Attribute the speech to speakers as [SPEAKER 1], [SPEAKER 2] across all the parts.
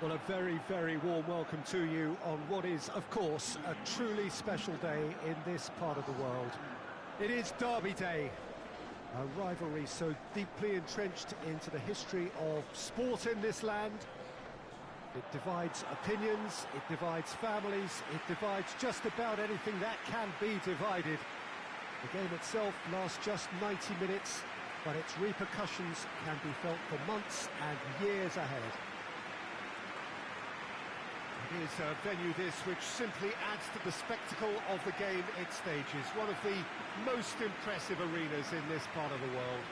[SPEAKER 1] Well, a very, very warm welcome to you on what is, of course, a truly special day in this part of the world. It is Derby Day, a rivalry so deeply entrenched into the history of sport in this land. It divides opinions, it divides families, it divides just about anything that can be divided. The game itself lasts just 90 minutes, but its repercussions can be felt for months and years ahead. It is a venue this which simply adds to the spectacle of the game it stages. One of the most impressive arenas in this part of the world.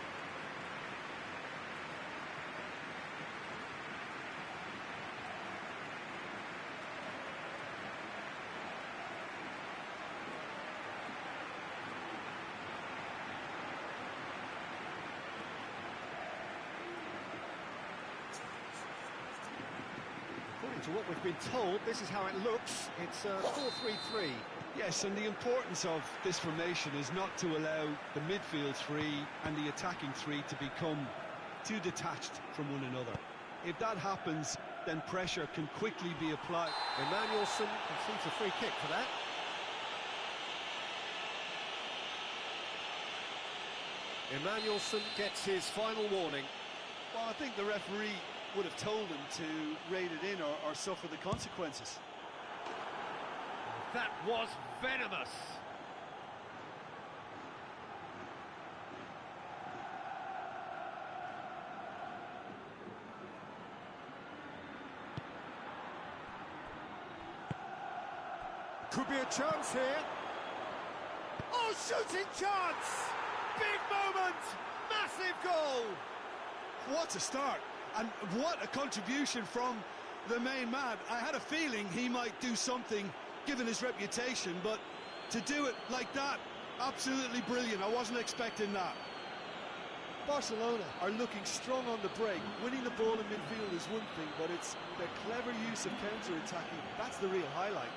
[SPEAKER 1] To what we've been told, this is how it looks. It's 4-3-3.
[SPEAKER 2] Yes, and the importance of this formation is not to allow the midfield three and the attacking three to become too detached from one another. If that happens, then pressure can quickly be applied.
[SPEAKER 1] Emmanuelson concedes a free kick for that. Emmanuelson gets his final warning.
[SPEAKER 2] Well, I think the referee would have told him to rein it in or suffer the consequences.
[SPEAKER 1] That was venomous. Could be a chance here. Oh, shooting chance! Big moment! Massive goal!
[SPEAKER 2] What a start! And what a contribution from the main man. I had a feeling he might do something, given his reputation, but to do it like that, absolutely brilliant. I wasn't expecting that.
[SPEAKER 3] Barcelona are looking strong on the break. Winning the ball in midfield is one thing, but it's the clever use of counter-attacking. That's the real highlight.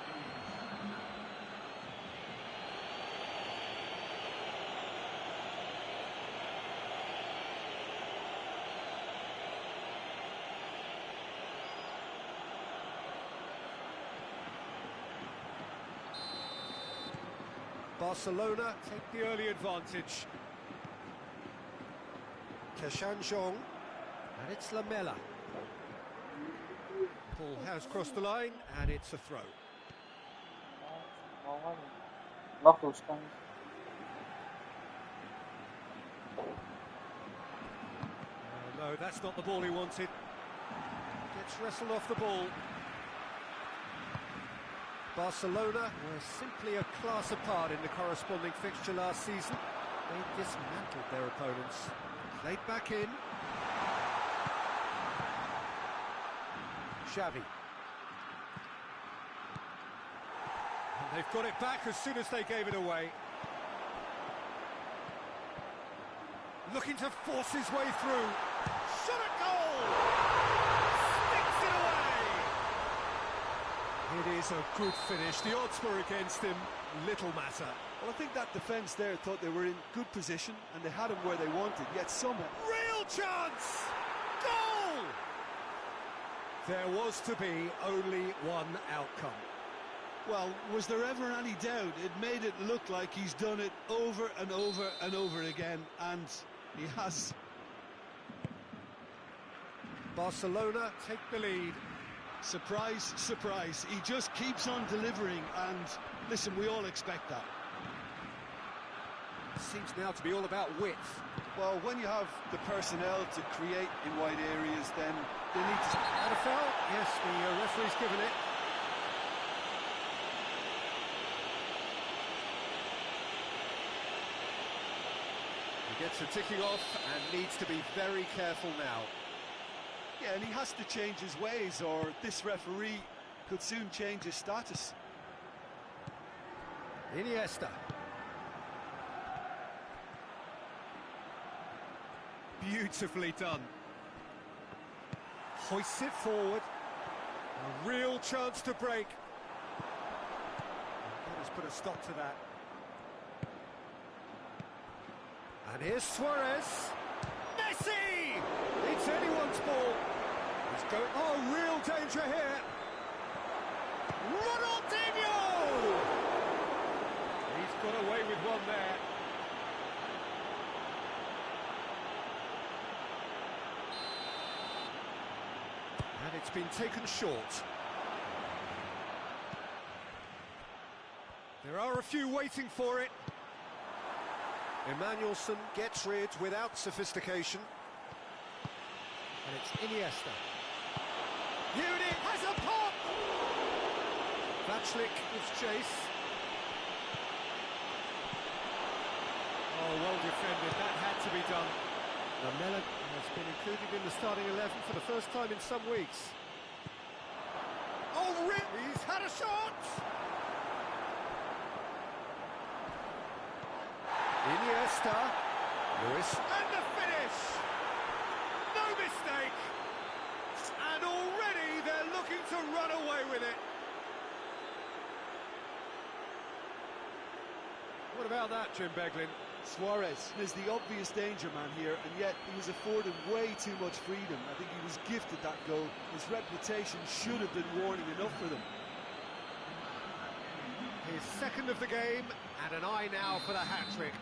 [SPEAKER 1] Barcelona take the early advantage. Keshanjong, and it's Lamela. Paul has crossed the line, and it's a throw. No, that's not the ball he wanted. Gets wrestled off the ball. Barcelona were simply a class apart in the corresponding fixture last season. They dismantled their opponents. Played back in. Xavi. And they've got it back as soon as they gave it away. Looking to force his way through. Shot at goal! It is a good finish. The odds were against him. Little matter.
[SPEAKER 3] Well, I think that defence there thought they were in good position and they had him where they wanted, yet somehow...
[SPEAKER 1] Real chance! Goal! There was to be only one outcome.
[SPEAKER 2] Well, was there ever any doubt? It made it look like he's done it over and over and over again, and he has.
[SPEAKER 1] Barcelona take the lead.
[SPEAKER 2] Surprise, surprise. He just keeps on delivering, and listen, we all expect that.
[SPEAKER 1] Seems now to be all about width.
[SPEAKER 3] Well, when you have the personnel to create in wide areas, then they need to...
[SPEAKER 1] And a foul? Yes, the referee's given it. He gets a ticking off and needs to be very careful now.
[SPEAKER 3] Yeah, and he has to change his ways, or this referee could soon change his status.
[SPEAKER 1] Iniesta. Beautifully done. Hoists it forward. A real chance to break. That has put a stop to that. And here's Suarez. Messi! It's anyone's ball. He's going... Oh, real danger here. Ronaldinho! He's got away with one there. And it's been taken short. There are a few waiting for it. Emmanuelson gets rid without sophistication. And it's Iniesta. Unit has a pop! Vachlik gives chase. Oh, well defended, that had to be done. Lamela has been included in the starting 11 for the first time in some weeks. Oh, he's had a shot! Iniesta, Lewis, and the finish! No mistake! And already they're looking to run away with it. What about that, Jim Beglin?
[SPEAKER 3] Suarez is the obvious danger man here, and yet he was afforded way too much freedom. I think he was gifted that goal. His reputation should have been warning enough for them.
[SPEAKER 1] His second of the game, and an eye now for the hat-trick.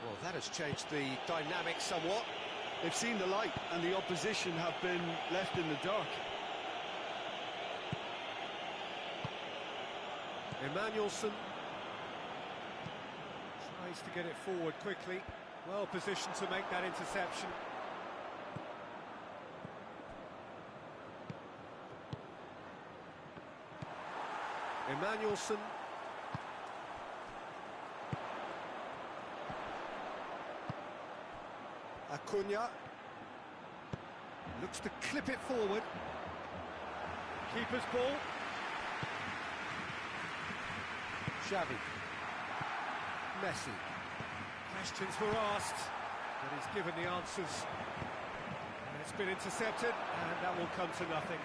[SPEAKER 1] Well, that has changed the dynamic somewhat.
[SPEAKER 2] They've seen the light, and the opposition have been left in the dark.
[SPEAKER 1] Emmanuelson tries to get it forward quickly. Well positioned to make that interception. Emmanuelson. Acuna. Looks to clip it forward. Keeper's ball. Xavi. Messi. Questions were asked, but he's given the answers. And it's been intercepted, and that will come to nothing.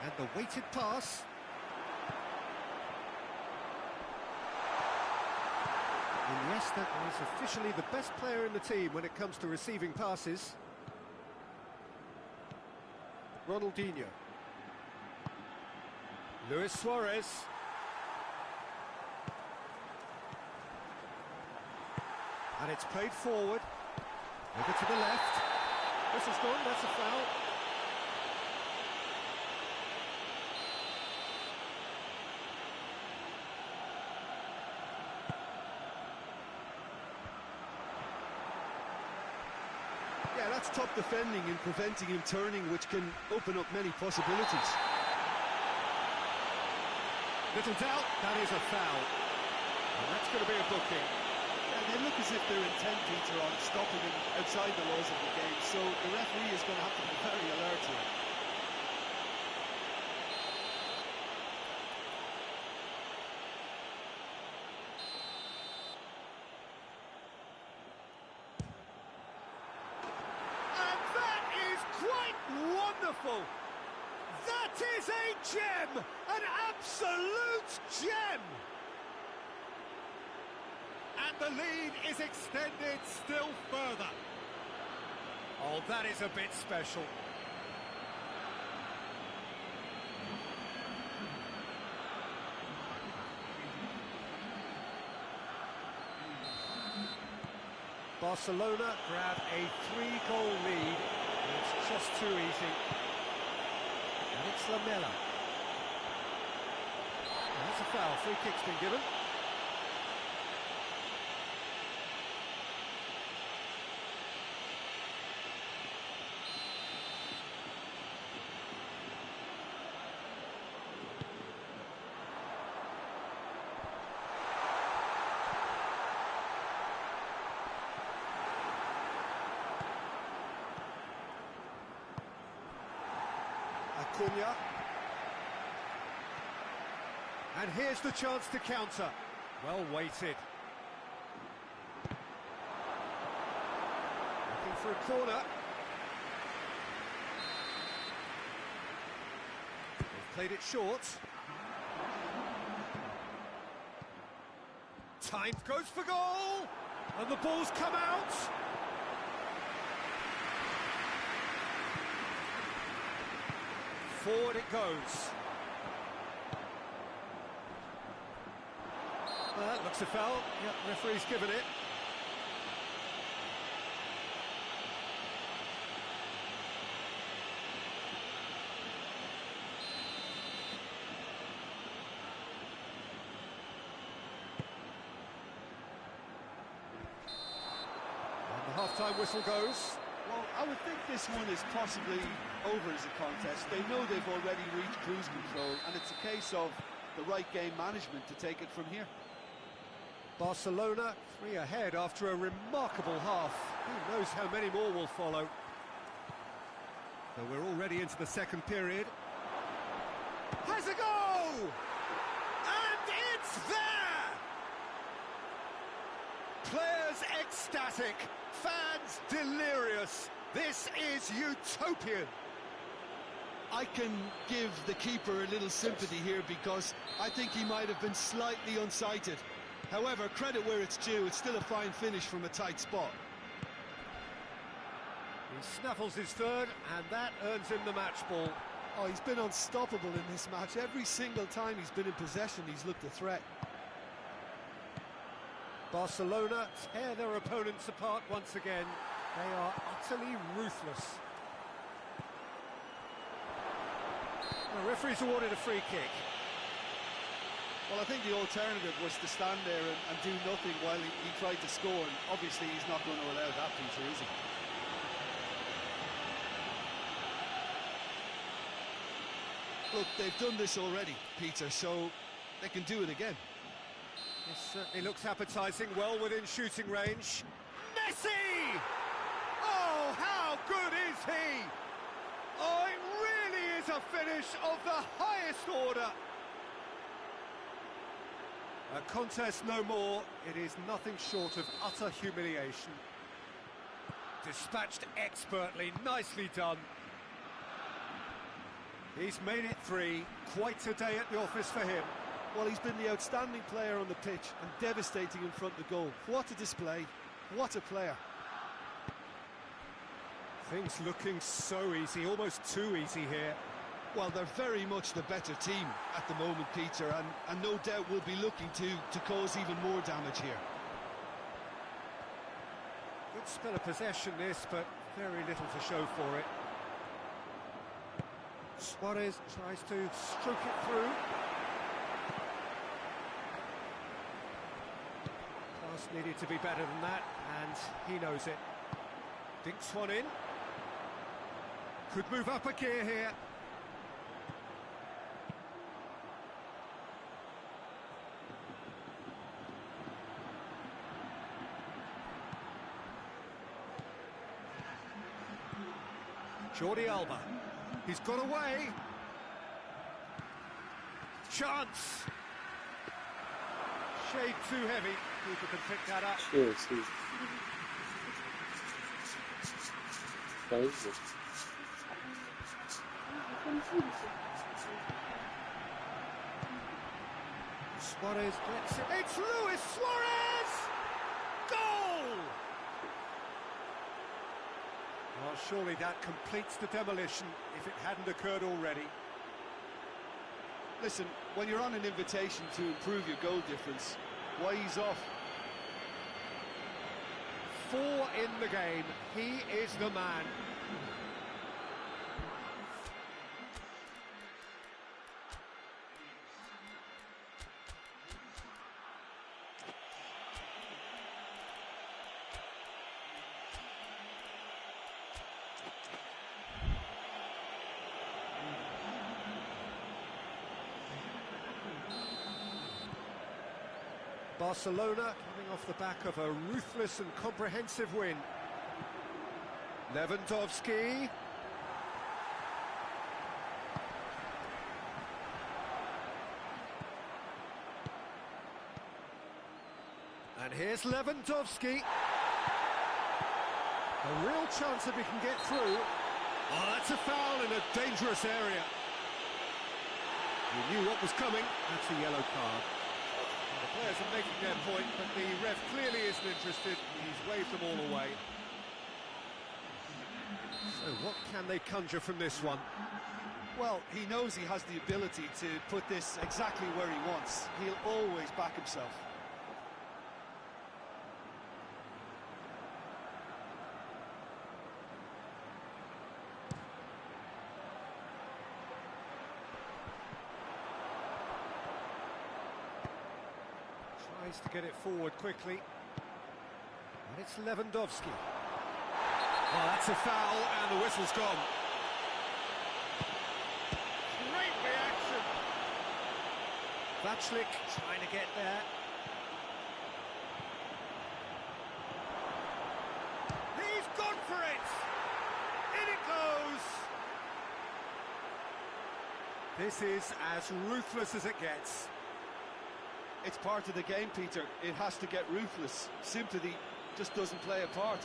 [SPEAKER 1] And the weighted pass. Iniesta is officially the best player in the team when it comes to receiving passes. Ronaldinho. Luis Suarez. And it's played forward. Over to the left. This is gone, that's a foul.
[SPEAKER 2] Yeah, that's top defending and preventing him turning, which can open up many possibilities.
[SPEAKER 1] Little doubt, that is a foul. And that's going to be a booking.
[SPEAKER 3] Yeah, they look as if they're intent, Peter, on stopping him outside the laws of the game, so the referee is going to have to be very alert here.
[SPEAKER 1] And that is quite wonderful! That is a gem! An absolute gem! And the lead is extended still further. Oh, that is a bit special. Barcelona grab a 3-goal lead. It's just too easy. And it's Lamela. That's a foul. Free kick's been given. Acuna. And here's the chance to counter. Well weighted. Looking for a corner. They've played it short. Time goes for goal! And the ball's come out! Forward it goes. That looks a foul. Yep, referee's given it. And the half-time whistle goes.
[SPEAKER 3] Well, I would think this one is possibly over as a contest. They know they've already reached cruise control, and it's a case of the right game management to take it from here.
[SPEAKER 1] Barcelona 3 ahead after a remarkable half. Who knows how many more will follow. So we're already into the second period. Has a go! And it's there! Players ecstatic, fans delirious. This is utopian.
[SPEAKER 2] I can give the keeper a little sympathy here because I think he might have been slightly unsighted. However, credit where it's due, it's still a fine finish from a tight spot.
[SPEAKER 1] He snaffles his third, and that earns him the match ball.
[SPEAKER 3] Oh, he's been unstoppable in this match. Every single time he's been in possession, he's looked a threat.
[SPEAKER 1] Barcelona tear their opponents apart once again. They are utterly ruthless. The referee's awarded a free kick.
[SPEAKER 3] Well, I think the alternative was to stand there and do nothing while he tried to score, and obviously he's not going to allow that, Peter, is he?
[SPEAKER 2] Look, they've done this already, Peter, so they can do it again.
[SPEAKER 1] This certainly looks appetising, well within shooting range. Messi! Oh, how good is he? Oh, it really is a finish of the highest order. A contest no more, it is nothing short of utter humiliation. Dispatched expertly, nicely done. He's made it 3, quite a day at the office for him.
[SPEAKER 3] Well, he's been the outstanding player on the pitch and devastating in front of the goal. What a display, what a player.
[SPEAKER 1] Things looking so easy, almost too easy here.
[SPEAKER 2] Well, they're very much the better team at the moment, Peter, and no doubt will be looking to cause even more damage here.
[SPEAKER 1] Good spell of possession this, but very little to show for it. Suarez tries to stroke it through. Pass needed to be better than that, and he knows it. Dinks one in. Could move up a gear here. Jordi Alba, he's got away. Chance. Shade too heavy. Keeper can pick that up. Suarez gets it. It's Luis Suarez! Goal! Well, surely that completes the demolition if it hadn't occurred already.
[SPEAKER 3] Listen, when you're on an invitation to improve your goal difference, why ease off?
[SPEAKER 1] 4 in the game. He is the man. Barcelona coming off the back of a ruthless and comprehensive win. Lewandowski. And here's Lewandowski. A real chance that we can get through. Oh, that's a foul in a dangerous area. We knew what was coming. That's a yellow card. The players are making their point, but the ref clearly isn't interested. He's waved them all away. So what can they conjure from this one?
[SPEAKER 2] Well, he knows he has the ability to put this exactly where he wants. He'll always back himself.
[SPEAKER 1] Tries to get it forward quickly. And it's Lewandowski. Oh, that's a foul, and the whistle's gone. Great reaction. Vachlik trying to get there. He's gone for it! In it goes! This is as ruthless as it gets.
[SPEAKER 2] It's part of the game, Peter. It has to get ruthless. Sympathy just doesn't play a part.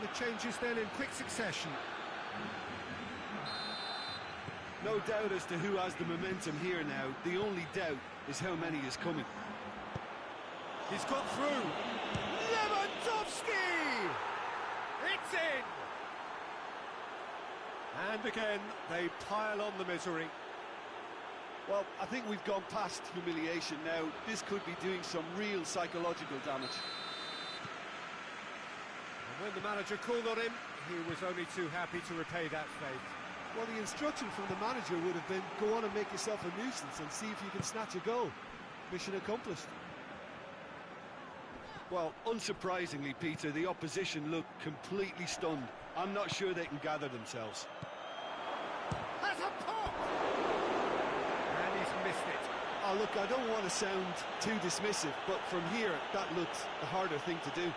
[SPEAKER 1] The changes then in quick succession.
[SPEAKER 2] No doubt as to who has the momentum here now. The only doubt is how many is coming.
[SPEAKER 1] He's got through. Lewandowski! It's in! And again, they pile on the misery.
[SPEAKER 2] Well, I think we've gone past humiliation now. This could be doing some real psychological damage.
[SPEAKER 1] And when the manager called on him, he was only too happy to repay that faith.
[SPEAKER 3] Well, the instruction from the manager would have been, go on and make yourself a nuisance and see if you can snatch a goal. Mission accomplished.
[SPEAKER 2] Well, unsurprisingly, Peter, the opposition look completely stunned. I'm not sure they can gather themselves.
[SPEAKER 1] Has a pop! And he's missed it.
[SPEAKER 2] Oh, look, I don't want to sound too dismissive, but from here, that looks the harder thing to do.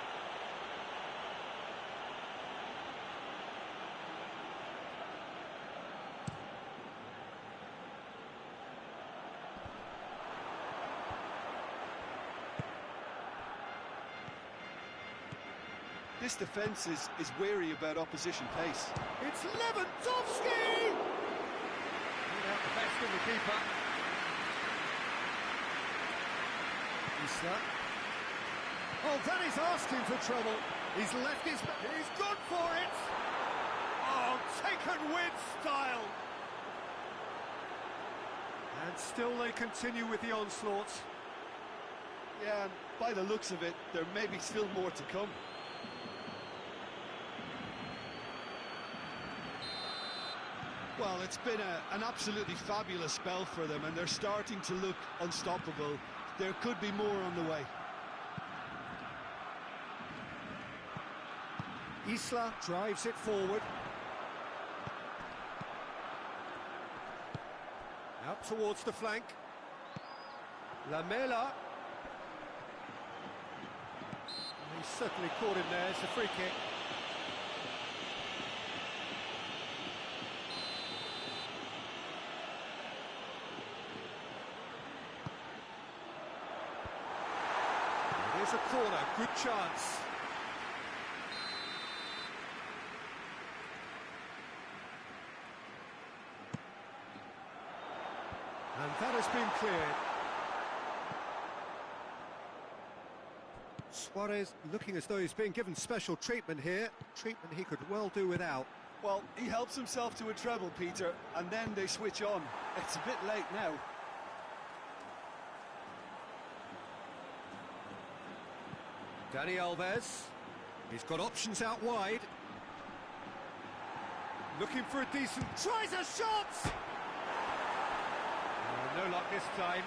[SPEAKER 2] This defence is wary about opposition pace.
[SPEAKER 1] It's Lewandowski! Out the best of the keeper. Isla. Oh, that is asking for trouble. He's left his... He's gone for it! Oh, taken with style! And still they continue with the onslaughts.
[SPEAKER 2] Yeah, and by the looks of it, there may be still more to come. Well, it's been an absolutely fabulous spell for them, and they're starting to look unstoppable. There could be more on the way.
[SPEAKER 1] Isla drives it forward. Out towards the flank. Lamela. He's certainly caught him there. It's a free kick. Here's a corner, good chance. And that has been cleared. Suarez looking as though he's being given special treatment here. Treatment he could well do without.
[SPEAKER 2] Well, he helps himself to a treble, Peter, and then they switch on. It's a bit late now.
[SPEAKER 1] Dani Alves, he's got options out wide. Looking for a decent... Tries a shot! Oh, no luck this time.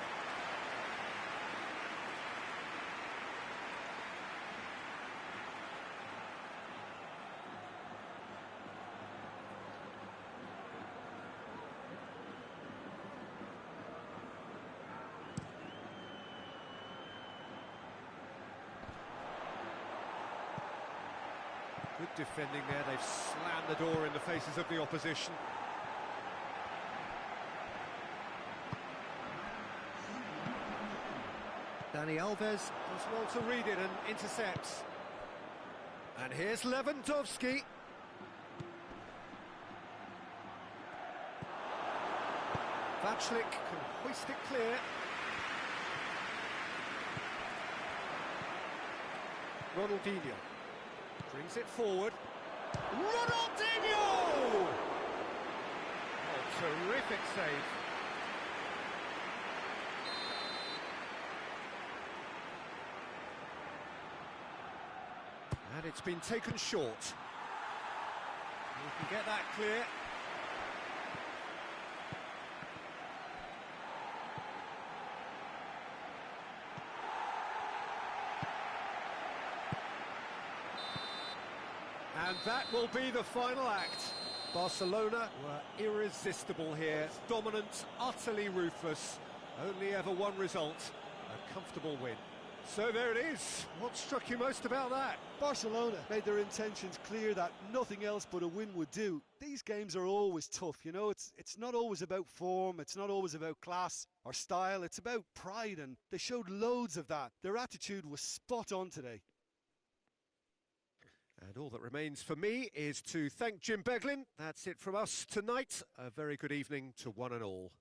[SPEAKER 1] Good defending there, they've slammed the door in the faces of the opposition. Dani Alves does well to read it and intercepts. And here's Lewandowski. Vachlik can hoist it clear. Ronaldinho. Brings it forward. Ronaldinho! Oh, terrific save. And it's been taken short. We can get that clear. And that will be the final act. Barcelona were irresistible here, dominant, utterly ruthless. Only ever one result, a comfortable win. So there it is. What struck you most about that?
[SPEAKER 3] Barcelona made their intentions clear that nothing else but a win would do. These games are always tough, you know, it's not always about form, it's not always about class or style, it's about pride, and they showed loads of that. Their attitude was spot on today.
[SPEAKER 1] And all that remains for me is to thank Jim Beglin. That's it from us tonight. A very good evening to one and all.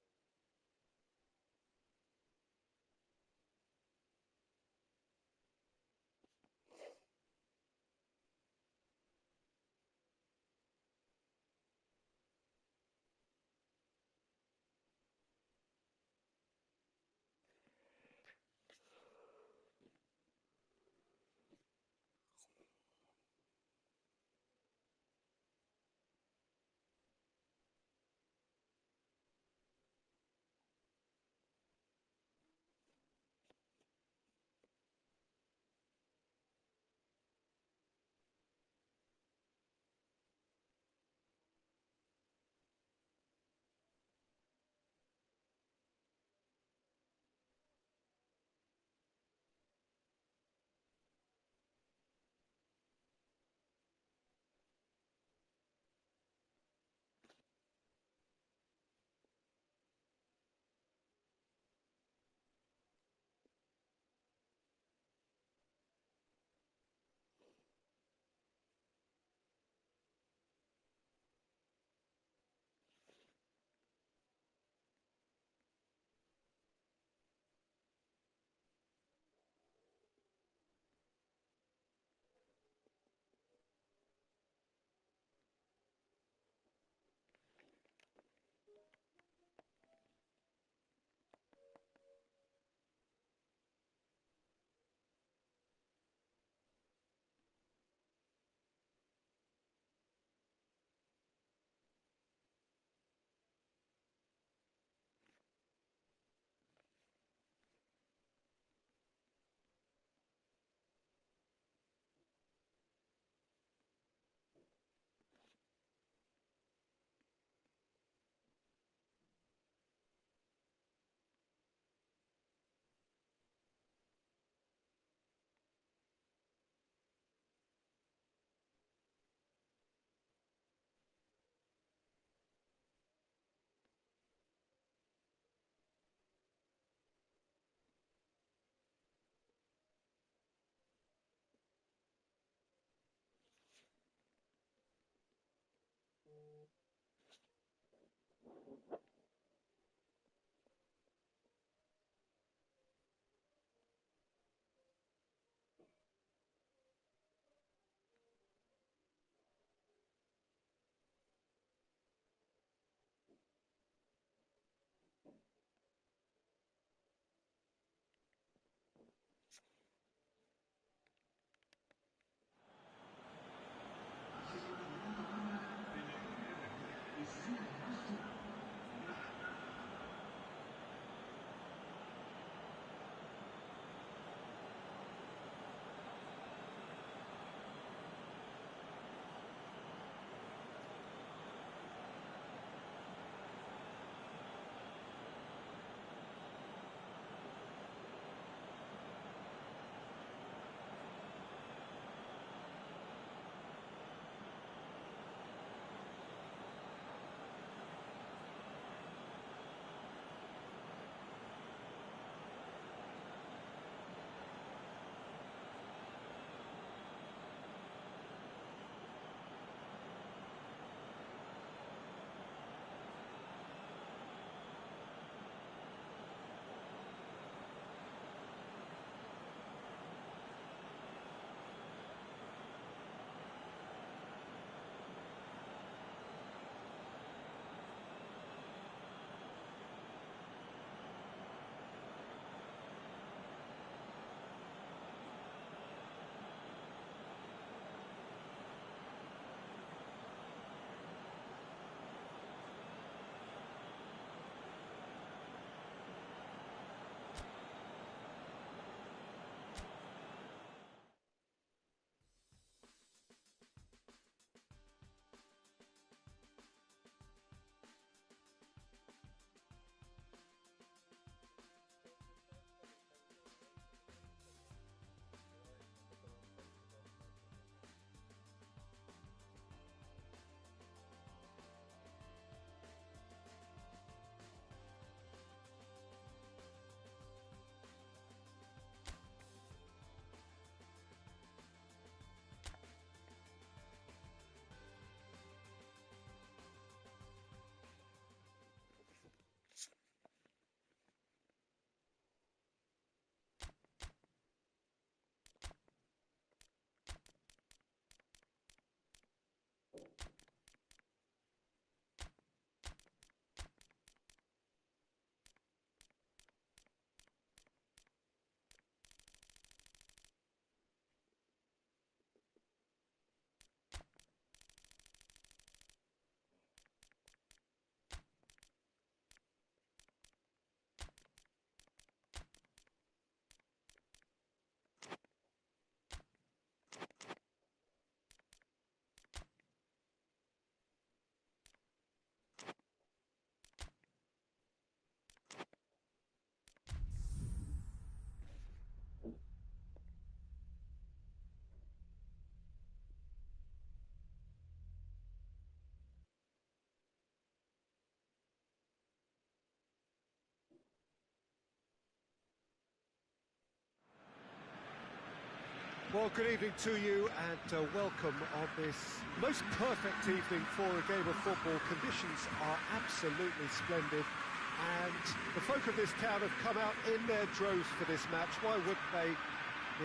[SPEAKER 1] Well, good evening to you and welcome on this most perfect evening for a game of football. Conditions are absolutely splendid and the folk of this town have come out in their droves for this match. Why wouldn't they?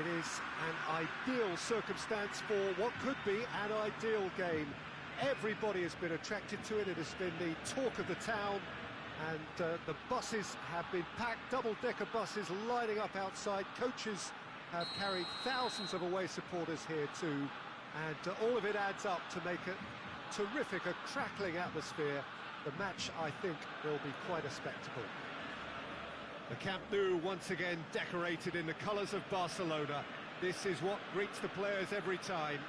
[SPEAKER 1] It is an ideal circumstance for what could be an ideal game. Everybody has been attracted to it. It has been the talk of the town, and the buses have been packed, double-decker buses lining up outside. Coaches have carried thousands of away supporters here too, and all of it adds up to make a terrific, a crackling atmosphere. The match, I think, will be quite a spectacle. The Camp Nou once again decorated in the colours of Barcelona. This is what greets the players every time.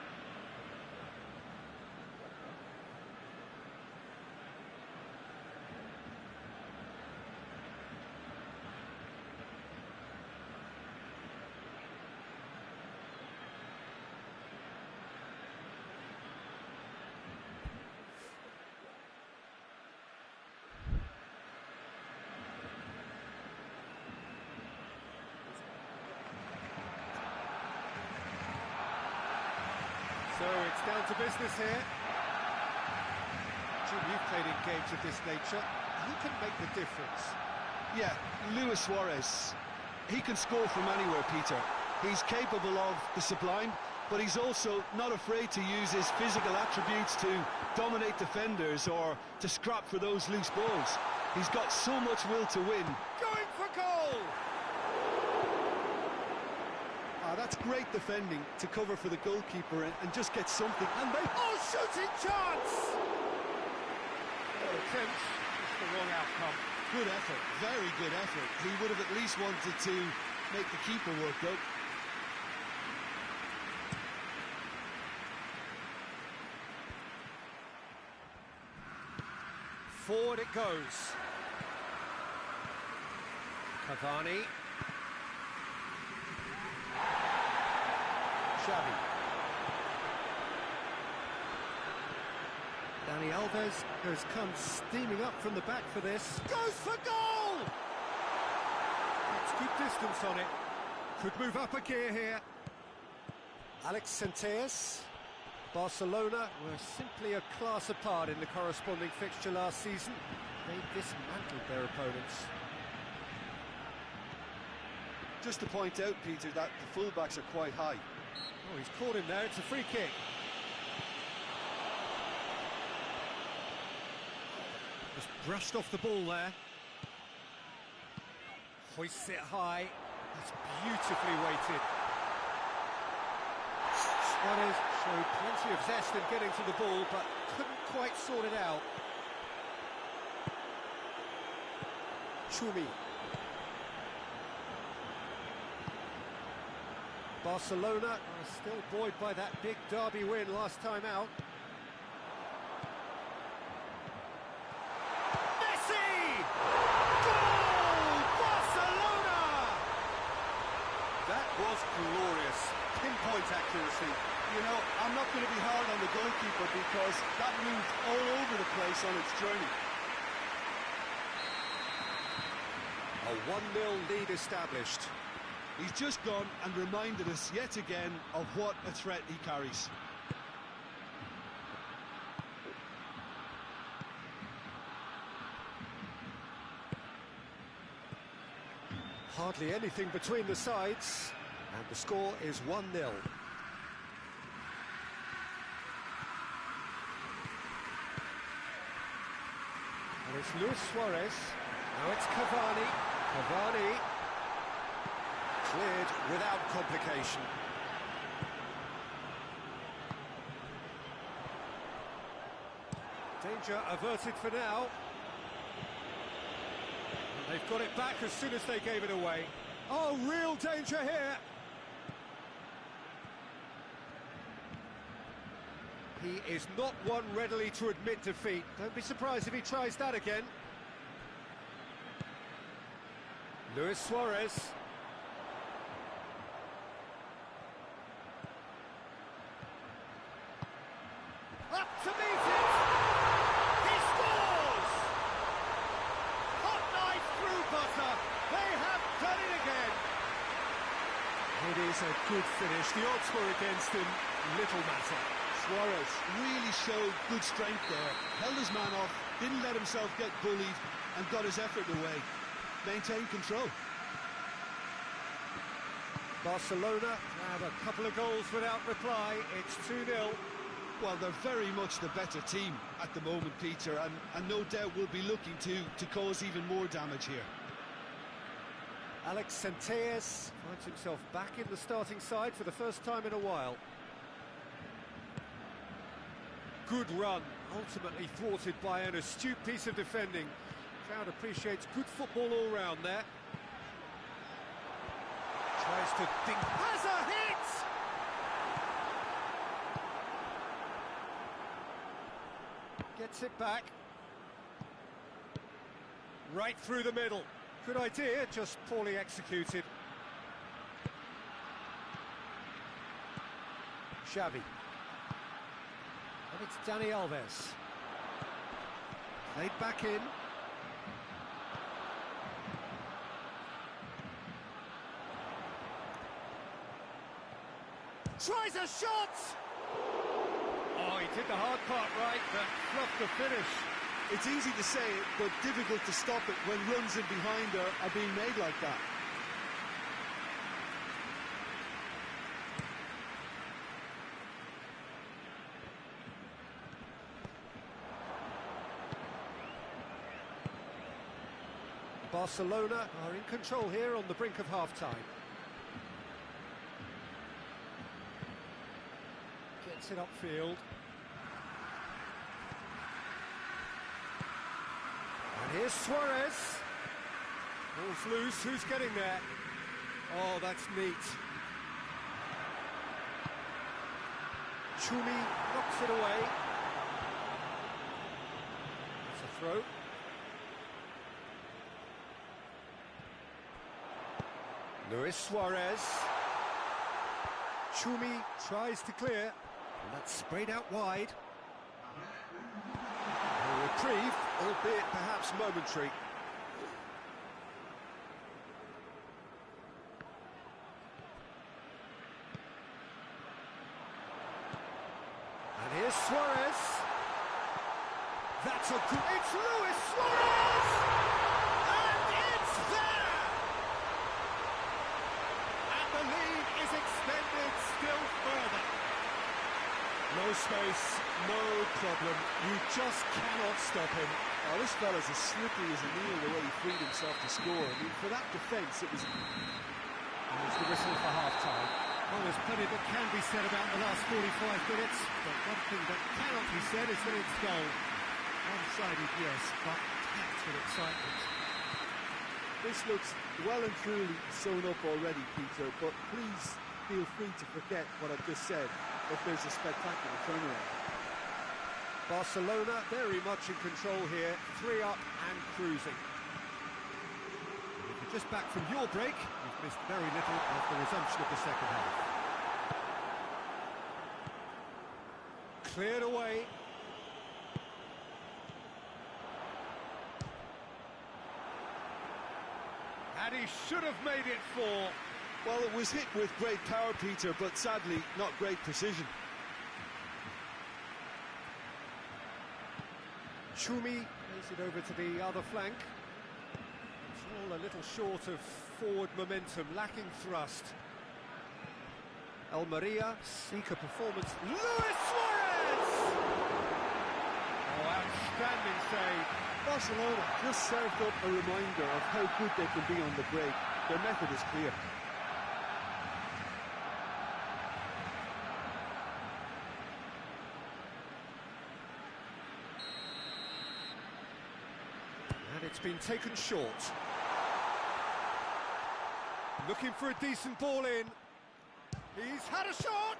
[SPEAKER 1] So it's down to business here. Jim, you've played in games of this nature. Who can make the difference?
[SPEAKER 2] Yeah, Luis Suarez. He can score from anywhere, Peter. He's capable of the sublime, but he's also not afraid to use his physical attributes to dominate defenders or to scrap for those loose balls. He's got so much will to win.
[SPEAKER 1] Going for goal!
[SPEAKER 2] That's great defending to cover for the goalkeeper and just get something. And they...
[SPEAKER 1] Oh, shooting chance! Attempt, just the wrong outcome.
[SPEAKER 2] Good effort, very good effort. He would have at least wanted to make the keeper work, though.
[SPEAKER 1] Forward it goes. Cavani. Xavi. Dani Alves has come steaming up from the back for this. Goes for goal! It's good distance on it. Could move up a gear here. Alex Santos. Barcelona were simply a class apart in the corresponding fixture last season. They dismantled their opponents.
[SPEAKER 2] Just to point out, Peter, that the fullbacks are quite high.
[SPEAKER 1] Oh, he's caught him there. It's a free kick. Just brushed off the ball there. Hoists it high. It's beautifully weighted. Suarez showed plenty of zest in getting to the ball, but couldn't quite sort it out. Chumi. Barcelona are still buoyed by that big derby win last time out. Messi! Goal! Barcelona!
[SPEAKER 2] That was glorious. Pinpoint accuracy. You know, I'm not going to be hard on the goalkeeper because that moved all over the place on its journey.
[SPEAKER 1] A 1-0 lead established.
[SPEAKER 2] He's just gone and reminded us yet again of what a threat he carries.
[SPEAKER 1] Hardly anything between the sides, and the score is 1-0. And it's Luis Suarez. Now it's Cavani. Cavani. Cleared without complication. Danger averted for now. And they've got it back as soon as they gave it away. Oh, real danger here. He is not one readily to admit defeat. Don't be surprised if he tries that again. Luis Suarez. Up to meet it! He scores! Hot knife through butter. They have done it again. It is a good finish. The odds were against him, little matter.
[SPEAKER 2] Suarez really showed good strength there. Held his man off, didn't let himself get bullied, and got his effort away. Maintained control.
[SPEAKER 1] Barcelona have a couple of goals without reply. It's 2-0.
[SPEAKER 2] Well, they're very much the better team at the moment, Peter, and no doubt will be looking to cause even more damage here.
[SPEAKER 1] Alex Centelles finds himself back in the starting side for the first time in a while. Good run, ultimately thwarted by an astute piece of defending. Crowd appreciates good football all round there. Tries to think, has a hit! Gets it back. Right through the middle. Good idea, just poorly executed. Xavi. And it's Dani Alves. Played back in. Tries a shot! Oh, he did the hard part right, but fluffed the finish.
[SPEAKER 2] It's easy to say it, but difficult to stop it when runs in behind are being made like that.
[SPEAKER 1] Barcelona are in control here on the brink of half-time. Gets it upfield. And here's Suarez. Ball's loose, who's getting there? Oh, that's neat. Chumi knocks it away. It's a throw. Luis Suarez. Chumi tries to clear, and that's sprayed out wide. A reprieve, albeit perhaps momentary. And here's Suarez. That's a good... It's Luis Suarez! And it's there! And the lead is extended still further. No space, no problem. You just cannot stop him.
[SPEAKER 2] Oh, this fella's as slippery as a needle the way he freed himself to score. I mean, for that defence, it was...
[SPEAKER 1] And there's the whistle for half-time. Well, there's plenty that can be said about the last 45 minutes, but one thing that cannot be said is that it's goal. One-sided, yes, but packed with excitement.
[SPEAKER 2] This looks well and truly sewn up already, Peter, but please feel free to forget what I've just said if there's a spectacular turnaround.
[SPEAKER 1] Barcelona very much in control here, 3 up and cruising. If you're just back from your break, you've missed very little of the resumption of the second half. Cleared away. And he should have made it 4.
[SPEAKER 2] Well, it was hit with great power, Peter, but sadly not great precision.
[SPEAKER 1] Chumi plays it over to the other flank. It's all a little short of forward momentum, lacking thrust. Almeria seek a performance. Luis Suarez! Oh, outstanding save.
[SPEAKER 2] Barcelona just served up a reminder of how good they can be on the break. Their method is clear.
[SPEAKER 1] And it's been taken short. Looking for a decent ball in. He's had a shot!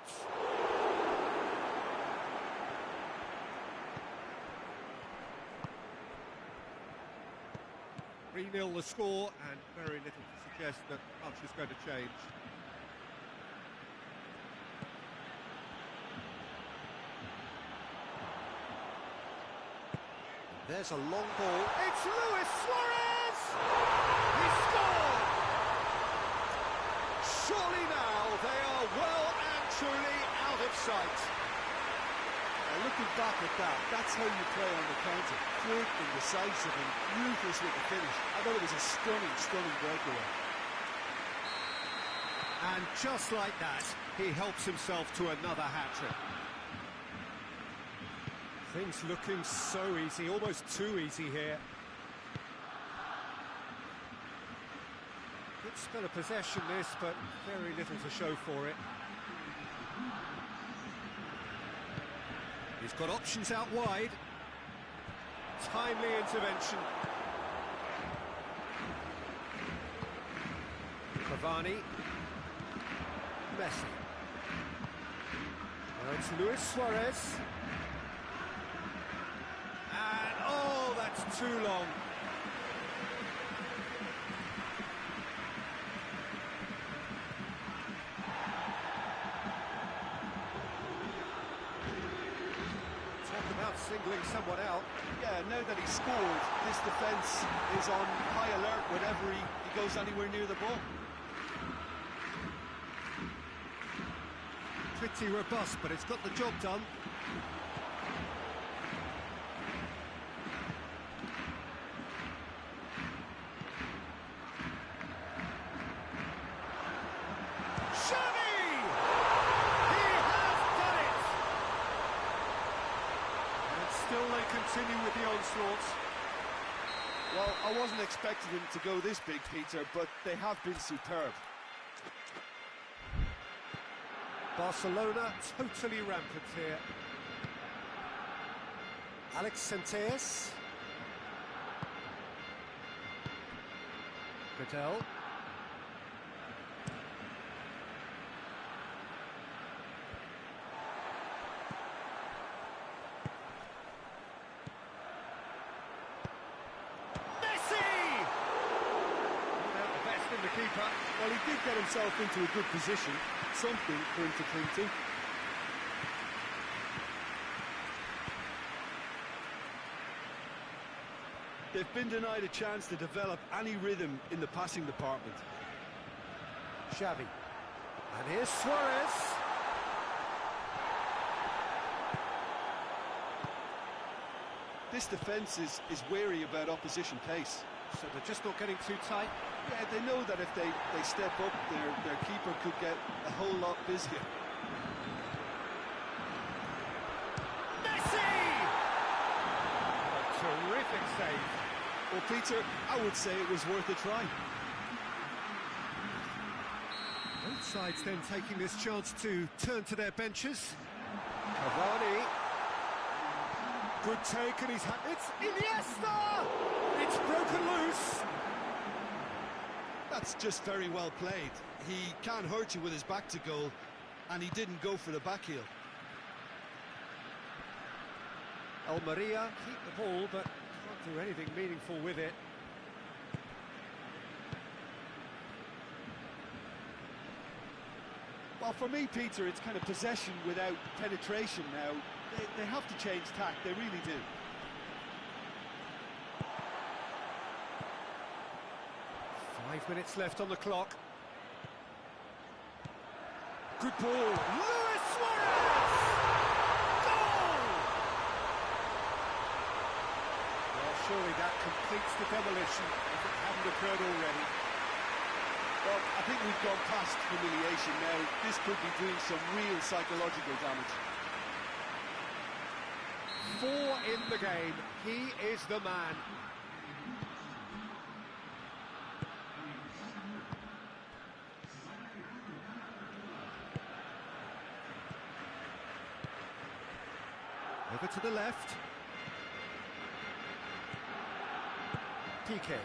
[SPEAKER 1] 3-0 the score, and very little to suggest that much is going to change. There's a long ball. It's Luis Suarez! He scored! Surely now truly out of sight.
[SPEAKER 3] Looking back at that, that's how you play on the counter. Quick and decisive and ruthless with the finish. I thought it was a stunning, stunning breakaway.
[SPEAKER 1] And just like that, he helps himself to another hat-trick. Things looking so easy, almost too easy here. Good spell of possession this, but very little to show for it. He's got options out wide. Timely intervention. Cavani. Messi. Now it's Luis Suarez. And, oh, that's too long. Talk about singling someone out.
[SPEAKER 3] Yeah, now that he's scored, this defence is on high alert whenever he goes anywhere near the ball.
[SPEAKER 1] Pretty robust, but it's got the job done. Xavi! He has done it! And still they continue with the onslaught.
[SPEAKER 3] Well, I wasn't expecting him to go this big, Peter, but they have been superb.
[SPEAKER 1] Barcelona totally rampant here. Alex Senteas. Cadell. Messi! Not out the best in the keeper.
[SPEAKER 3] Well, he did get himself into a good position. Something for him to cling to. They've been denied a chance to develop any rhythm in the passing department.
[SPEAKER 1] Xavi. And here's Suarez.
[SPEAKER 3] This defence is wary about opposition pace.
[SPEAKER 1] So they're just not getting too tight.
[SPEAKER 3] Yeah, they know that if they step up, their keeper could get a whole lot busier.
[SPEAKER 1] Messi! A terrific save.
[SPEAKER 3] Well, Peter, I would say it was worth a try.
[SPEAKER 1] Both sides then taking this chance to turn to their benches. Cavani. Good take, and it's Iniesta! It's broken loose.
[SPEAKER 3] That's just very well played. He can't hurt you with his back to goal, and he didn't go for the back heel.
[SPEAKER 1] Almeria keep the ball, but can't do anything meaningful with it.
[SPEAKER 3] Well, for me, Peter, it's kind of possession without penetration now. They have to change tack, they really do.
[SPEAKER 1] Five minutes left on the clock. Good ball. Luis Suarez! Goal! Well, surely that completes the demolition if it hadn't occurred already.
[SPEAKER 3] Well, I think we've gone past humiliation now. This could be doing some real psychological damage.
[SPEAKER 1] 4 in the game. He is the man. Over to the left. Piqué.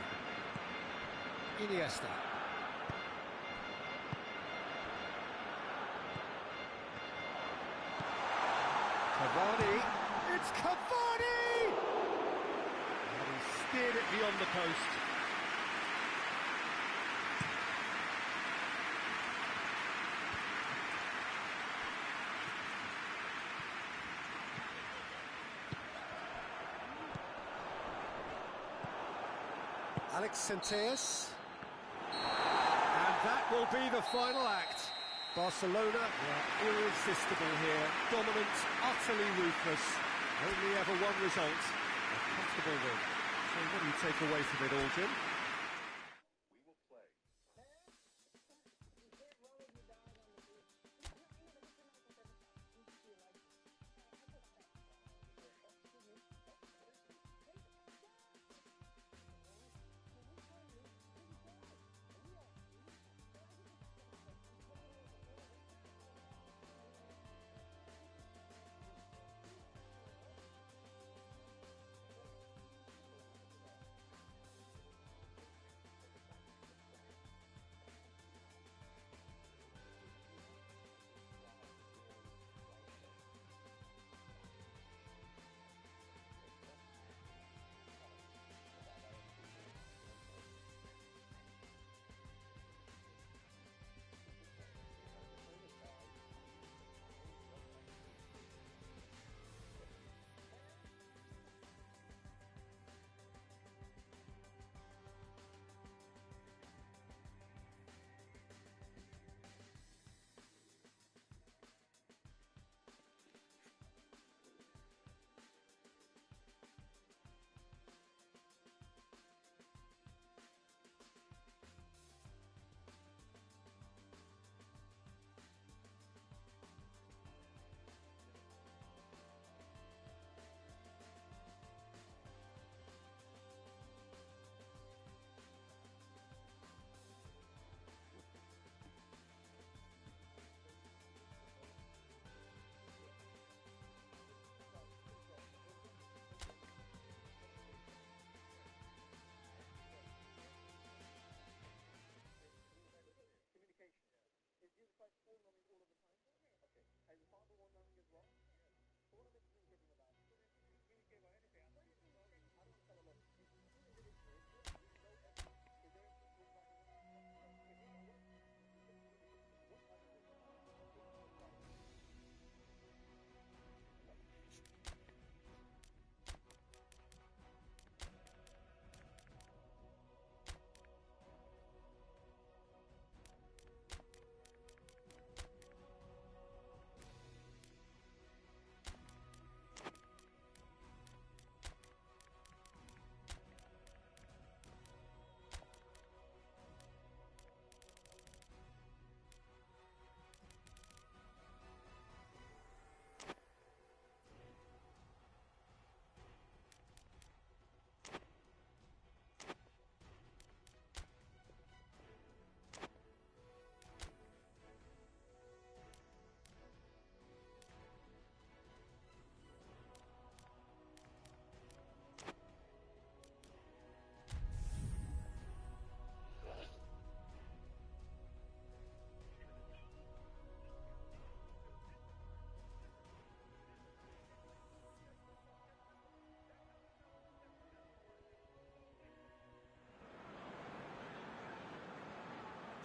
[SPEAKER 1] Iniesta. Cavani. It's Cavani! And he steered it beyond the post. Alex Senteas. And that will be the final act. Barcelona were irresistible here, dominant, utterly ruthless, only ever one result, a comfortable win. So what do you take away from it all, Jim?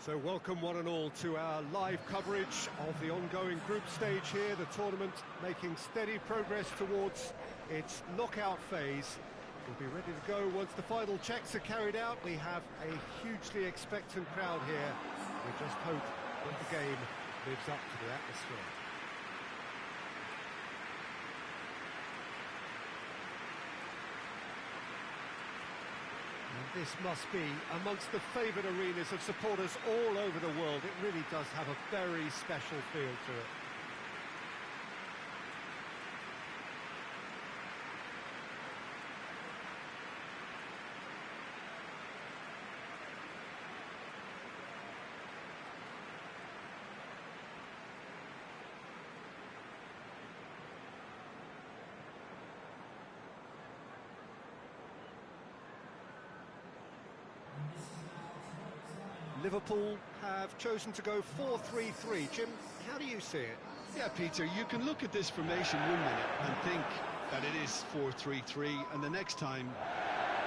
[SPEAKER 1] So welcome one and all to our live coverage of the ongoing group stage here, the tournament making steady progress towards its knockout phase. We'll be ready to go once the final checks are carried out. We have a hugely expectant crowd here. We just hope that the game lives up to the atmosphere. And this must be amongst the favoured arenas of supporters all over the world. It really does have a very special feel to it. Liverpool have chosen to go 4-3-3. Jim, how do you see it?
[SPEAKER 2] Yeah, Peter, you can look at this formation 1 minute and think that it is 4-3-3, and the next time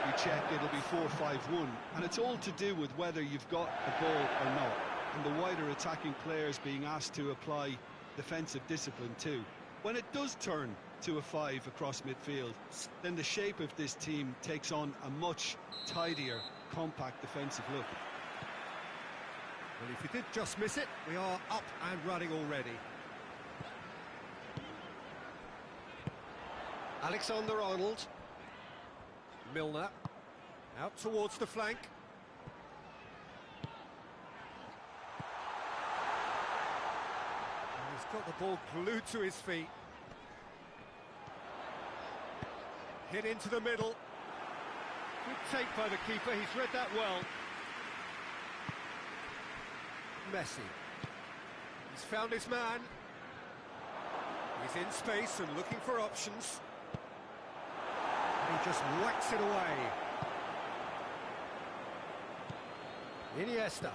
[SPEAKER 2] you check, it'll be 4-5-1. And it's all to do with whether you've got the ball or not, and the wider attacking players being asked to apply defensive discipline too. When it does turn to a 5 across midfield, then the shape of this team takes on a much tidier, compact defensive look.
[SPEAKER 1] Well, if you did just miss it, we are up and running already. Alexander-Arnold. Milner. Out towards the flank. And he's got the ball glued to his feet. Hit into the middle. Good take by the keeper, he's read that well. Messi. He's found his man. He's in space and looking for options. And he just whacks it away. Iniesta.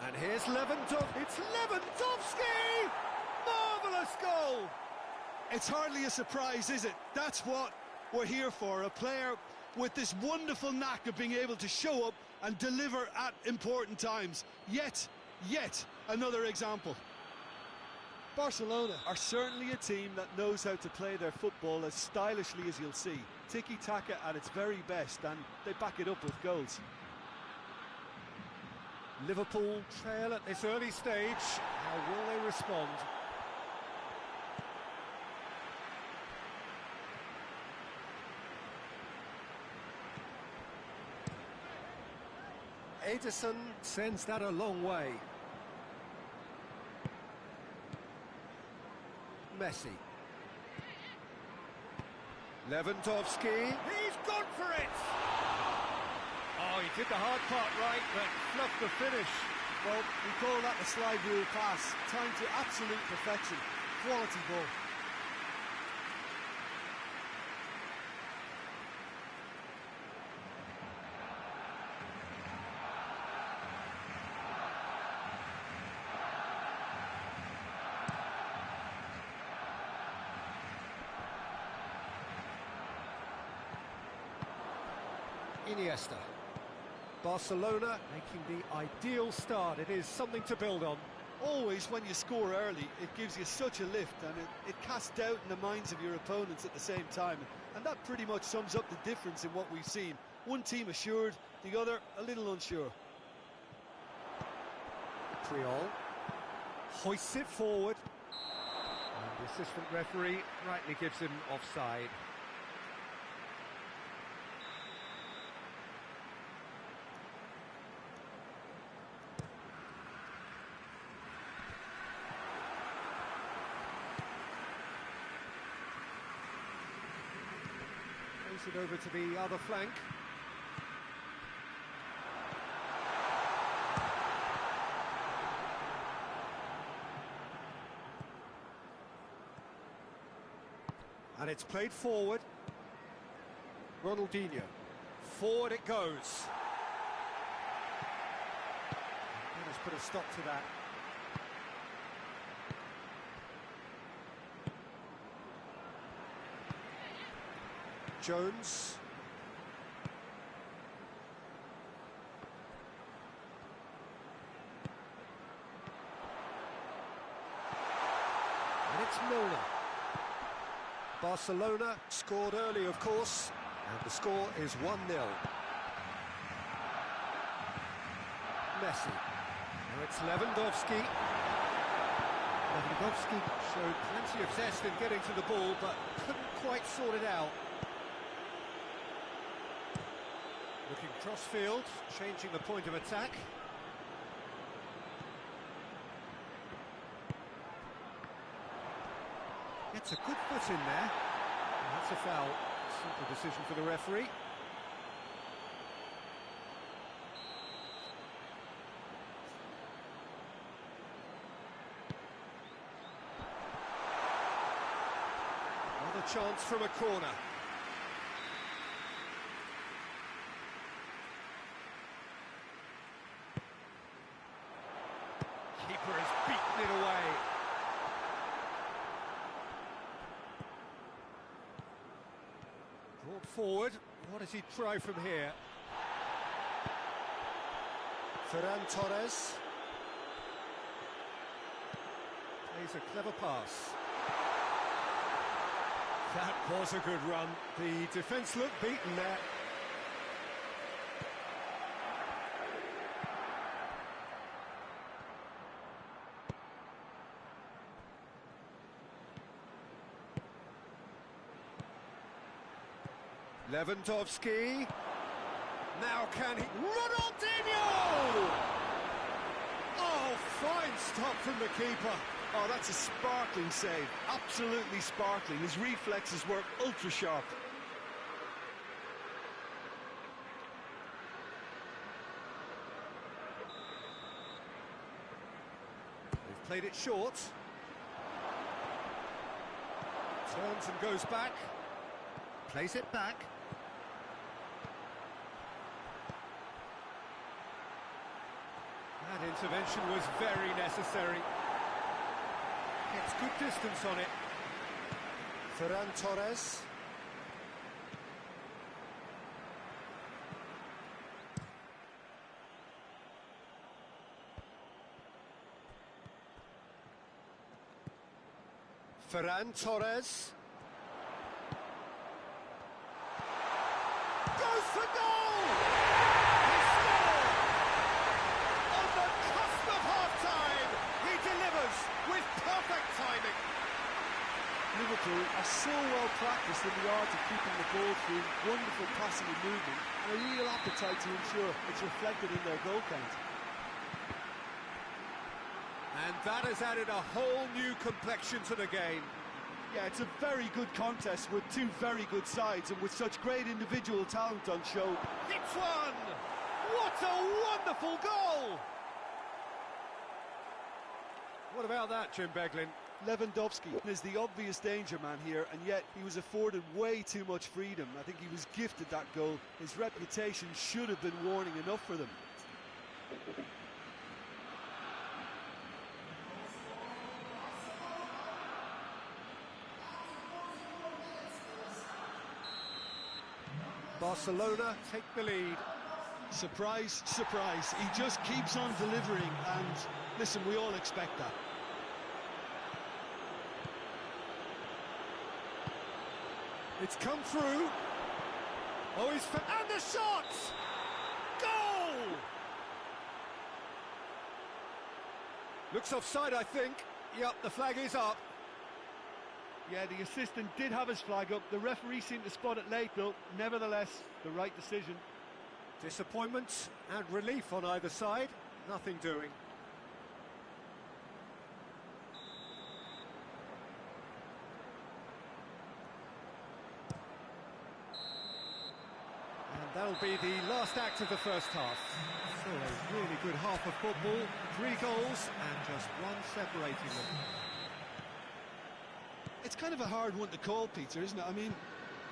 [SPEAKER 1] And here's Lewandowski. It's Lewandowski! Marvellous goal!
[SPEAKER 2] It's hardly a surprise, is it? That's what we're here for, a player with this wonderful knack of being able to show up and deliver at important times. Yet another example.
[SPEAKER 3] Barcelona are certainly a team that knows how to play their football as stylishly as you'll see. Tiki-taka at its very best, and they back it up with goals.
[SPEAKER 1] Liverpool trail at this early stage. How will they respond? Ederson sends that a long way. Messi. Lewandowski. He's gone for it! Oh, he did the hard part right, but fluffed the finish.
[SPEAKER 3] Well, we call that the slide rule pass. Timed to absolute perfection. Quality ball.
[SPEAKER 1] Iniesta. Barcelona making the ideal start. It is something to build on.
[SPEAKER 3] Always, when you score early, it gives you such a lift, and it casts doubt in the minds of your opponents at the same time. And that pretty much sums up the difference in what we've seen. One team assured, the other a little unsure.
[SPEAKER 1] Triol hoists it forward. And the assistant referee rightly gives him offside. It over to the other flank. And it's played forward. Ronaldinho. Forward it goes. Let us put a stop to that. Jones. And it's Milner. Barcelona scored early, of course, and the score is 1-0. Messi. Now it's Lewandowski. Lewandowski showed plenty of zest in getting to the ball, but couldn't quite sort it out. Looking cross-field, changing the point of attack. Gets a good foot in there. And that's a foul. Simple decision for the referee. Another chance from a corner. Keeper has beaten it away. Brought forward. What does he try from here? Ferran Torres. Plays a clever pass. That was a good run. The defence looked beaten there. Lewandowski. Now can he... Ronaldinho! Oh, fine stop from the keeper.
[SPEAKER 3] Oh, that's a sparkling save. Absolutely sparkling. His reflexes were ultra sharp.
[SPEAKER 1] They've played it short. Turns and goes back. Plays it back. That intervention was very necessary. Gets good distance on it. Ferran Torres. Ferran Torres. Goes for goal! He scored! On the cusp of half-time, he delivers with perfect timing.
[SPEAKER 3] Liverpool are so well practiced in the art of keeping the ball through wonderful passing and movement, and a real appetite to ensure it's reflected in their goal count.
[SPEAKER 1] And that has added a whole new complexion to the game.
[SPEAKER 3] Yeah, it's a very good contest with two very good sides and with such great individual talent on show.
[SPEAKER 1] Hits one! What a wonderful goal! What about that, Jim Beglin?
[SPEAKER 3] Lewandowski is the obvious danger man here, and yet he was afforded way too much freedom. I think he was gifted that goal. His reputation should have been warning enough for them.
[SPEAKER 1] Barcelona take the lead.
[SPEAKER 3] Surprise, surprise. He just keeps on delivering, and listen, we all expect that.
[SPEAKER 1] It's come through. Oh, and the shot! Goal! Looks offside, I think. Yep, the flag is up.
[SPEAKER 3] Yeah, the assistant did have his flag up. The referee seemed to spot it late, though. Nevertheless, the right decision.
[SPEAKER 1] Disappointment and relief on either side. Nothing doing. And that'll be the last act of the first half. So a really good half of football. 3 goals and just one separating them.
[SPEAKER 3] It's kind of a hard one to call, Peter, isn't it? I mean,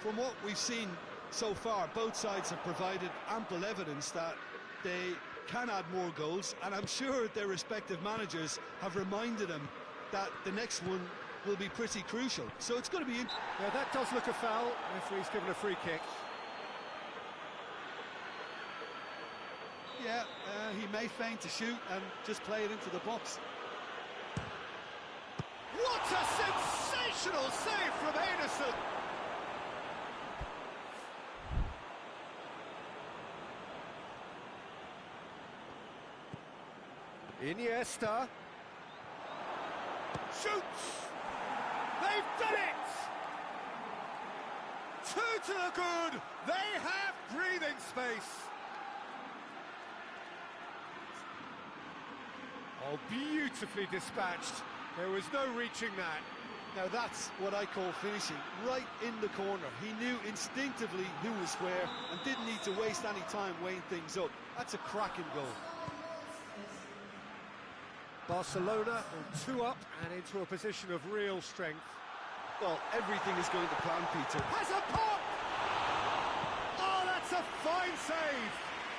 [SPEAKER 3] from what we've seen so far, both sides have provided ample evidence that they can add more goals, and I'm sure their respective managers have reminded them that the next one will be pretty crucial. So it's going to be...
[SPEAKER 1] Yeah, that does look a foul. Referee's given a free kick.
[SPEAKER 3] Yeah, he may feign to shoot and just play it into the box.
[SPEAKER 1] What a sensational save from Henderson! Iniesta. Shoots! They've done it! 2 to the good! They have breathing space! Oh, beautifully dispatched. There was no reaching that.
[SPEAKER 3] Now that's what I call finishing, right in the corner. He knew instinctively who was where and didn't need to waste any time weighing things up. That's a cracking goal.
[SPEAKER 1] Barcelona are 2 up and into a position of real strength.
[SPEAKER 3] Well, everything is going to plan, Peter.
[SPEAKER 1] Has a pop! Oh, that's a fine save!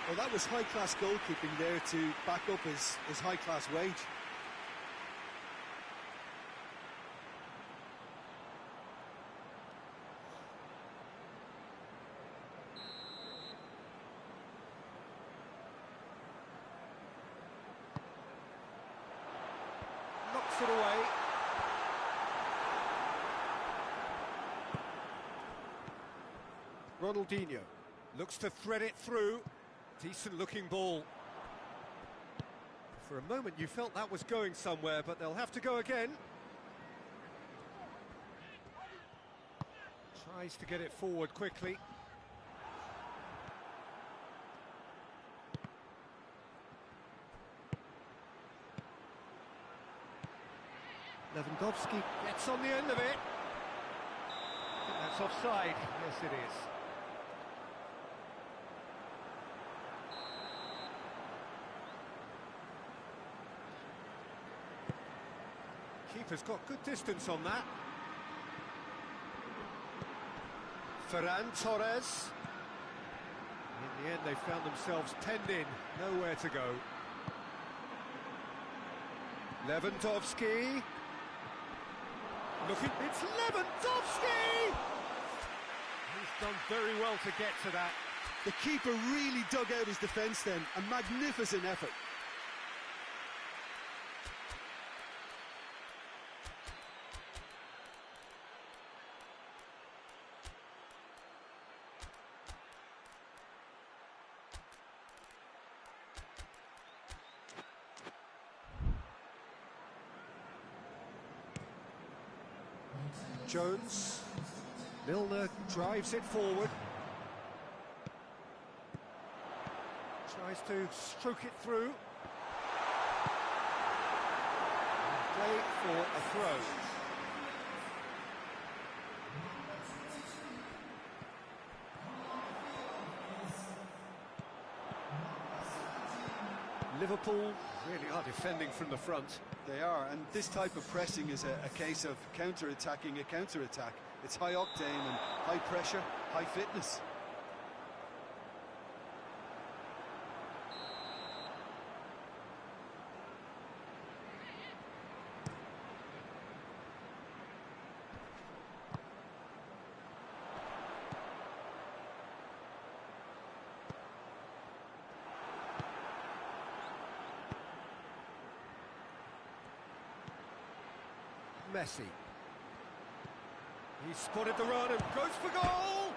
[SPEAKER 3] Well, that was high-class goalkeeping there to back up his high-class wage.
[SPEAKER 1] Knocks it away. Ronaldinho looks to thread it through. Decent looking ball. For a moment you felt that was going somewhere, but they'll have to go again. Tries to get it forward quickly. Lewandowski gets on the end of it. I think that's offside. Yes, it is. Keeper's got good distance on that. Ferran Torres. In the end, they found themselves penned in, nowhere to go. Lewandowski. Looking, it's Lewandowski! He's done very well to get to that.
[SPEAKER 3] The keeper really dug out his defence then, a magnificent effort.
[SPEAKER 1] Jones. Milner drives it forward. Tries to stroke it through. Play for a throw. Liverpool really are defending from the front.
[SPEAKER 3] They are, and this type of pressing is a case of counter-attacking a counter-attack. It's high octane and high pressure, high fitness.
[SPEAKER 1] Messi. He spotted the run and goes for goal!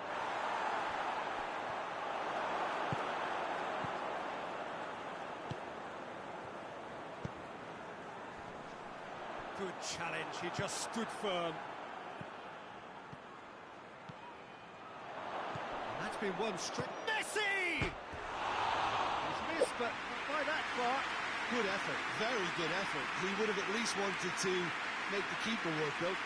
[SPEAKER 1] Good challenge, he just stood firm. And that's been one straight. Messi! He's missed, but not by that far.
[SPEAKER 2] Good effort, very good effort. He would have at least wanted to make the keeper work, though.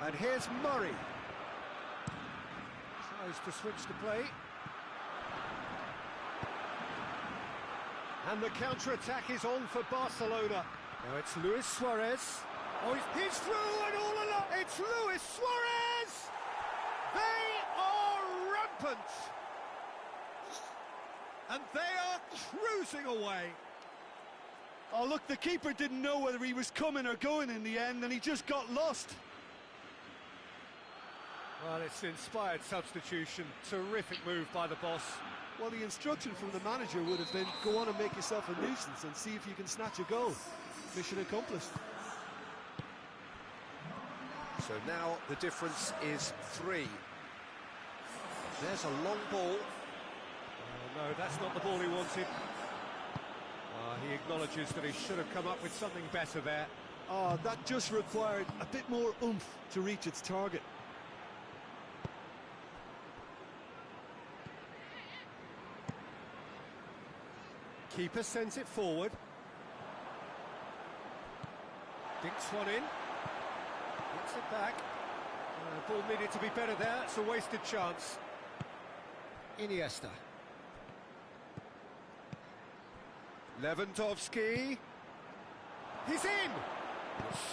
[SPEAKER 1] And here's Murray. Tries to switch the play. And the counter-attack is on for Barcelona. Now it's Luis Suarez. Oh, he's through and all along. It's Luis Suarez! They are rampant. And they are cruising away.
[SPEAKER 3] Oh, look, the keeper didn't know whether he was coming or going in the end, and he just got lost.
[SPEAKER 1] Well, it's inspired substitution. Terrific move by the boss.
[SPEAKER 3] Well, the instruction from the manager would have been, go on and make yourself a nuisance and see if you can snatch a goal. Mission accomplished.
[SPEAKER 1] So now the difference is 3. There's a long ball. Oh, no, that's not the ball he wanted. He acknowledges that he should have come up with something better there.
[SPEAKER 3] Oh, that just required a bit more oomph to reach its target.
[SPEAKER 1] Keeper sends it forward. Dinks one in. Gets it back. Ball needed to be better there. It's a wasted chance. Iniesta. Lewandowski. He's in!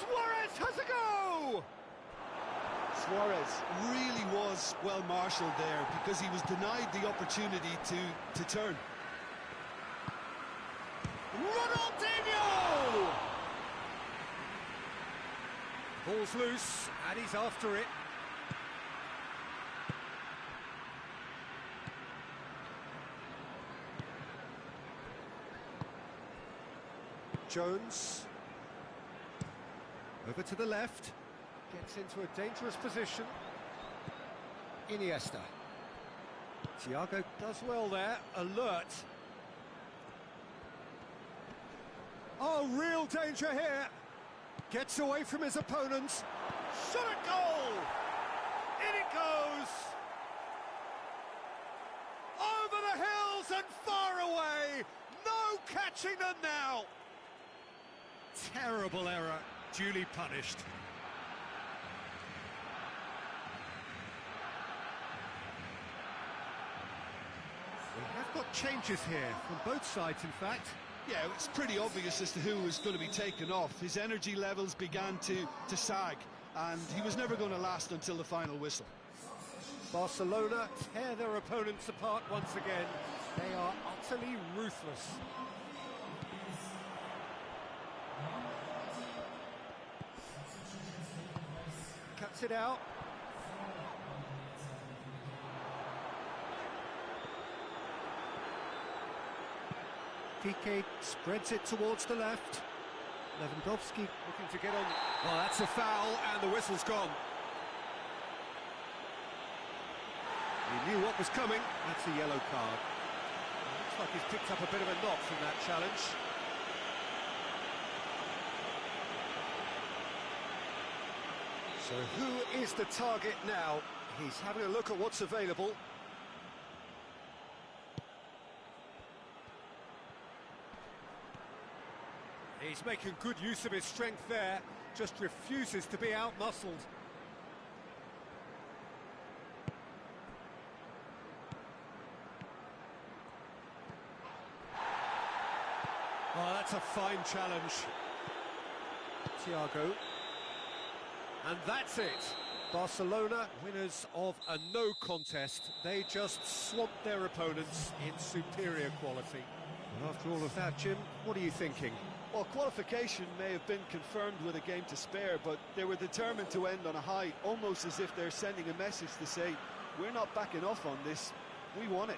[SPEAKER 1] Suarez has a go!
[SPEAKER 2] Suarez really was well marshalled there because he was denied the opportunity to turn.
[SPEAKER 1] Ronaldinho! Ball's loose, and he's after it. Jones. Over to the left. Gets into a dangerous position. Iniesta. Thiago does well there. Alert. Oh, real danger here. Gets away from his opponents.
[SPEAKER 2] Shot at goal! In it goes! Over the hills and far away! No catching them now!
[SPEAKER 1] Terrible error, duly punished. We have got changes here, from both sides in fact.
[SPEAKER 2] Yeah, it's pretty obvious as to who was going to be taken off. His energy levels began to sag, and he was never going to last until the final whistle.
[SPEAKER 1] Barcelona tear their opponents apart once again. They are utterly ruthless. Cuts it out. Piqué spreads it towards the left. Lewandowski looking to get on. Well, that's a foul, and the whistle's gone. He knew what was coming. That's a yellow card. Looks like he's picked up a bit of a knock from that challenge. So who is the target now? He's having a look at what's available. He's making good use of his strength there, just refuses to be out-muscled. Oh, that's a fine challenge. Thiago. And that's it. Barcelona, winners of a no contest. They just swamped their opponents in superior quality. And after all of that, Jim, what are you thinking?
[SPEAKER 3] Well, qualification may have been confirmed with a game to spare, but they were determined to end on a high, almost as if they're sending a message to say, we're not backing off on this, we won it.